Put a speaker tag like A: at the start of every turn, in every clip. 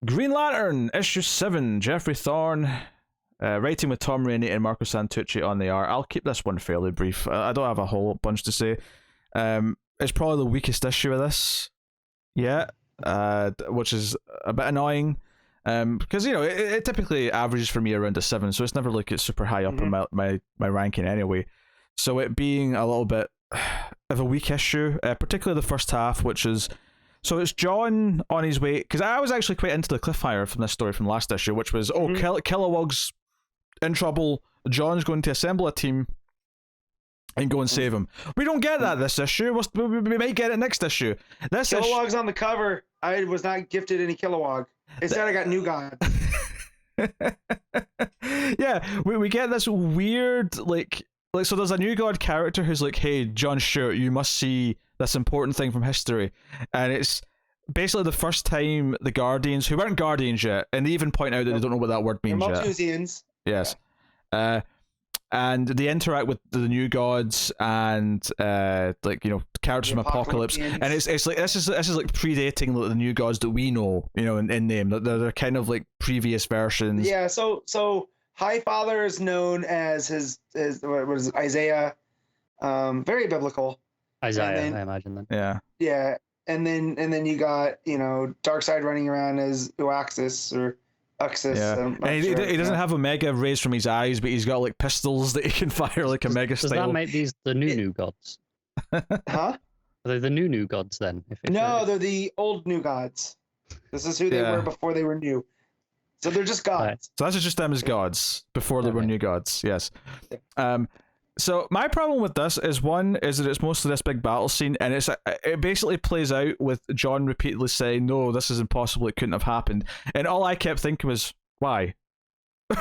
A: Green Lantern, issue 7, Jeffrey Thorne, writing with Tom Rainey and Marco Santucci on the art. I'll keep this one fairly brief. I don't have a whole bunch to say. It's probably the weakest issue of this yet, which is a bit annoying. Because, you know, it typically averages for me around a 7, so it's never like it's super high up in my ranking anyway. So it being a little bit of a weak issue, particularly the first half, which is... So it's John on his way, because I was actually quite into the cliffhanger from this story from last issue, which was, Kilowog's in trouble, John's going to assemble a team and go and save him. We don't get that this issue. We might get it next issue.
B: Kilowog's on the cover. I was not gifted any Kilowog. Instead, I got New God.
A: Yeah, we get this weird, like, so there's a New God character who's like, hey, John Stewart, you must see this important thing from history. And it's basically the first time the Guardians, who weren't Guardians yet, and they even point out that they don't know what that word means yet.
B: Malthusians.
A: Yes. Yeah. And they interact with the New Gods and like, you know, characters from Apocalypse, and it's like this is like predating the New Gods that we know, you know, in name. They're kind of like previous versions.
B: Yeah. So High Father is known as his what is it, Isaiah, very biblical.
C: Isaiah, I imagine then.
A: Yeah.
B: Yeah, and then you got, you know, Darkseid running around as Uaxis or Uxus.
A: Yeah. And he doesn't have Omega rays from his eyes, but he's got like pistols that he can fire like Omega style.
C: Does that make these the new gods?
B: Huh?
C: Are they the new gods then?
B: No, they're the old New Gods. This is who they were before they were new. So they're just gods.
A: Right. So that's just them as gods before they were new gods. Yes. So my problem with this is that it's mostly this big battle scene, and it basically plays out with John repeatedly saying, "No, this is impossible. It couldn't have happened." And all I kept thinking was, "Why?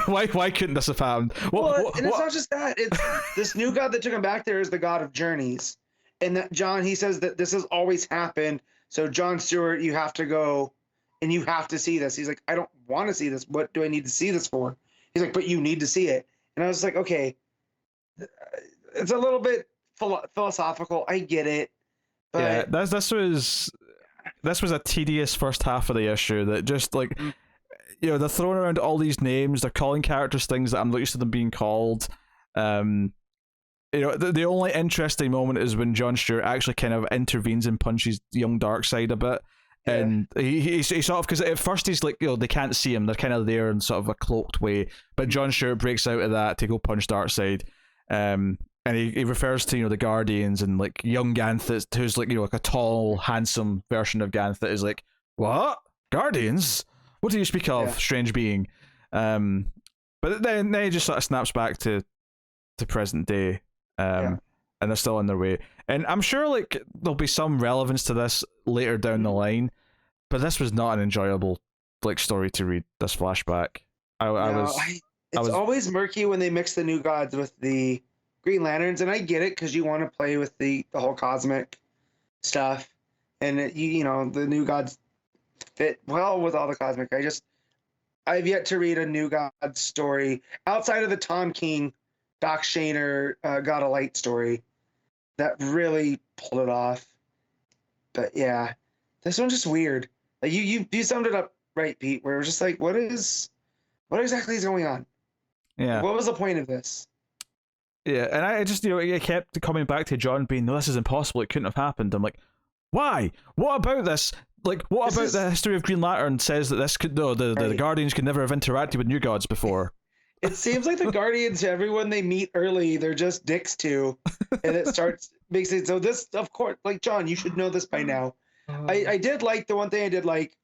A: why couldn't this have happened?"
B: And it's not just that. It's this new god that took him back there is the god of journeys, and that John, he says that this has always happened. So John Stewart, you have to go, and you have to see this. He's like, I don't want to see this. What do I need to see this for? He's like, but you need to see it. And I was like, okay. It's a little bit philosophical. I get it, but
A: yeah, this was a tedious first half of the issue that just like, you know, they're throwing around all these names, they're calling characters things that I'm not used to them being called. You know, the only interesting moment is when John Stewart actually kind of intervenes and punches young Darkseid a bit. Yeah. And he sort of, because at first he's like, you know, they can't see him, they're kind of there in sort of a cloaked way, but John Stewart breaks out of that to go punch Darkseid. And he refers to, you know, the Guardians and like young Ganthet, who's like, you know, like a tall, handsome version of Ganthet, is like, what? Guardians? What do you speak of, strange being? But then he just sort of snaps back to present day, and they're still on their way. And I'm sure like there'll be some relevance to this later down the line, but this was not an enjoyable like story to read. This flashback,
B: It's always murky when they mix the New Gods with the Green Lanterns, and I get it because you want to play with the whole cosmic stuff, and you know the New Gods fit well with all the cosmic. I've yet to read a New Gods story outside of the Tom King, Doc Shaner, God of Light story that really pulled it off. But yeah, this one's just weird. Like you summed it up right, Pete. Where it was just like, what exactly is going on?
A: Yeah.
B: What was the point of this?
A: Yeah, and I just, you know, I kept coming back to John being, no, this is impossible. It couldn't have happened. I'm like, why? What about this? Like, what about the history of Green Lantern says that this could, no, the Guardians could never have interacted with New Gods before?
B: It seems like the Guardians, everyone they meet early, they're just dicks to, and it makes it so. This, of course, like John, you should know this by now. I did like the one thing I did like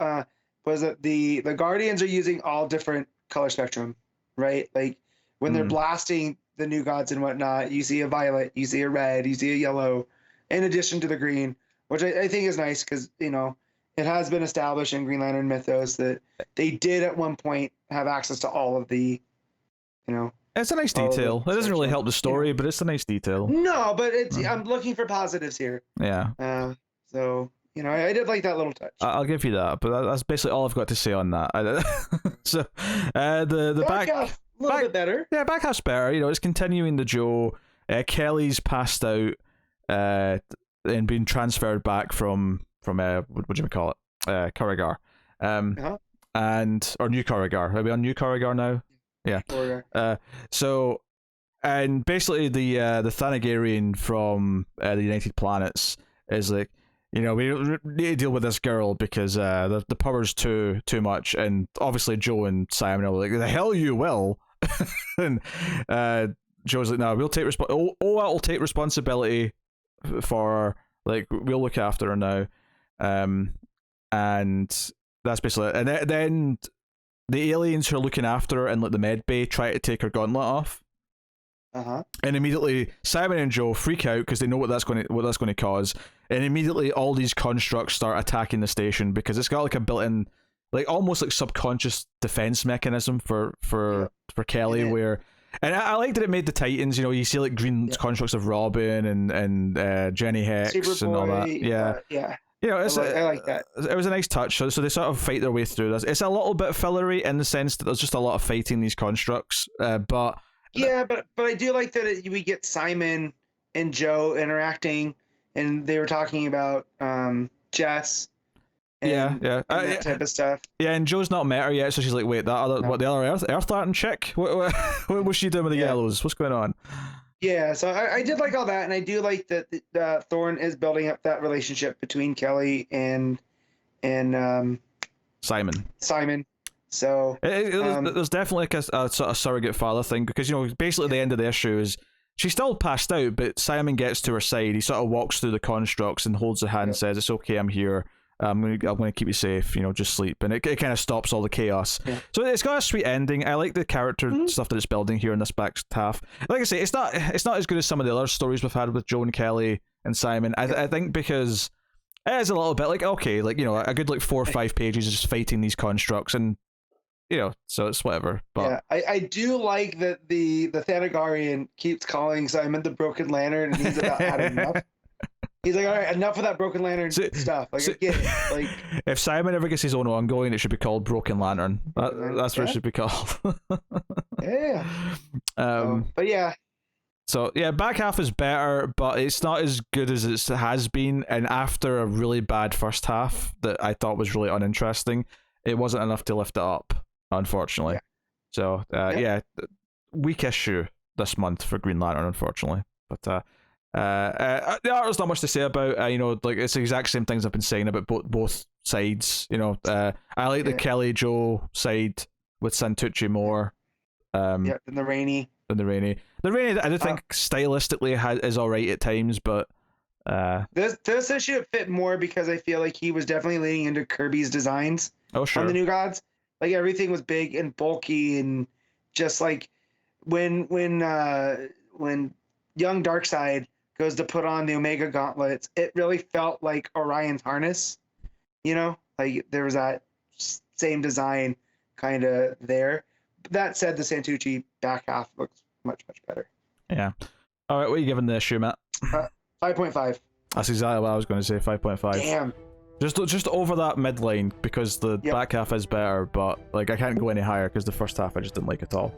B: was that the Guardians are using all different color spectrum, right? Like when they're blasting the New Gods and whatnot, you see a violet, you see a red, you see a yellow, in addition to the green, which I think is nice because, you know, it has been established in Green Lantern mythos that they did at one point have access to all of the, you know.
A: It's a nice detail. It doesn't really help the story, but it's a nice detail.
B: No, but I'm looking for positives here.
A: Yeah.
B: So, you know, I did like that little touch.
A: I'll give you that, but that's basically all I've got to say on that. So, the back
B: half, a little bit better.
A: Yeah, back half's better. You know, it's continuing the Joe. Kelly's passed out and been transferred back from what do you call it? Kurigar. or New Korrigar. Are we on New Korrigar now? Yeah. So, and basically the Thanagarian from the United Planets is like, we need to deal with this girl because the power's too much, and obviously Joe and Simon are like, the hell you will. And Joe's like, no, we'll take I'll take responsibility for, like, we'll look after her now. And that's basically it. And then the aliens who are looking after her in, like, the med bay try to take her gauntlet off. And immediately Simon and Joe freak out because they know what that's going to cause. And immediately all these constructs start attacking the station because it's got like a built-in, like, almost like subconscious defense mechanism for Kelly, where. And I like that it made the Titans, you see like green constructs of Robin and Jenny Hex
B: Superboy,
A: and all that. Yeah. I like that. It was a nice touch. So they sort of fight their way through this. It's a little bit fillery in the sense that there's just a lot of fighting these constructs. But
B: I do like that we get Simon and Joe interacting, and they were talking about Jess. And that type of stuff. Yeah,
A: and Joe's not met her yet, so she's like, "Wait, the other Earth Latin chick? What was she doing with the yellows? What's going on?"
B: Yeah, so I did like all that, and I do like that Thorne is building up that relationship between Kelly and
A: Simon.
B: So
A: there's definitely like a sort of surrogate father thing, because basically the end of the issue is she's still passed out, but Simon gets to her side. He sort of walks through the constructs and holds her hand and says, "It's okay, I'm here. I'm gonna keep you safe. Just sleep." And it kind of stops all the chaos. Yeah. So it's got a sweet ending. I like the character stuff that it's building here in this back half. Like I say, it's not as good as some of the other stories we've had with Joe and Kelly and Simon. I think because it is a little bit like, okay, like, a good like 4 or 5 pages of just fighting these constructs, and so it's whatever. But
B: I do like that the Thanagarian keeps calling Simon the Broken Lantern, and he's about had enough. He's like, all right, enough of that Broken Lantern stuff. Like, I get it. Like,
A: if Simon ever gets his own ongoing, it should be called Broken Lantern. That's what it should be called.
B: Yeah. But yeah.
A: So yeah, back half is better, but it's not as good as it has been. And after a really bad first half that I thought was really uninteresting, it wasn't enough to lift it up, unfortunately. Yeah. So weak issue this month for Green Lantern, unfortunately. But there's not much to say about. Like, it's the exact same things I've been saying about both sides. I like the Kelly Joe side with Santucci more.
B: And the Rainey.
A: I do think stylistically is alright at times, but
B: this issue fit more because I feel like he was definitely leaning into Kirby's designs.
A: Oh, sure.
B: On the New Gods, like, everything was big and bulky, and just like when young Darkseid goes to put on the Omega gauntlets, it really felt like Orion's harness. Like there was that same design kind of there. But that said, the Santucci back half looks much better.
A: Yeah. All right, what are you giving the issue, Matt?
B: 5.5.
A: That's exactly what I was going to say. 5.5.
B: Damn.
A: Just over that midline, because the back half is better, but like I can't go any higher because the first half I just didn't like at all.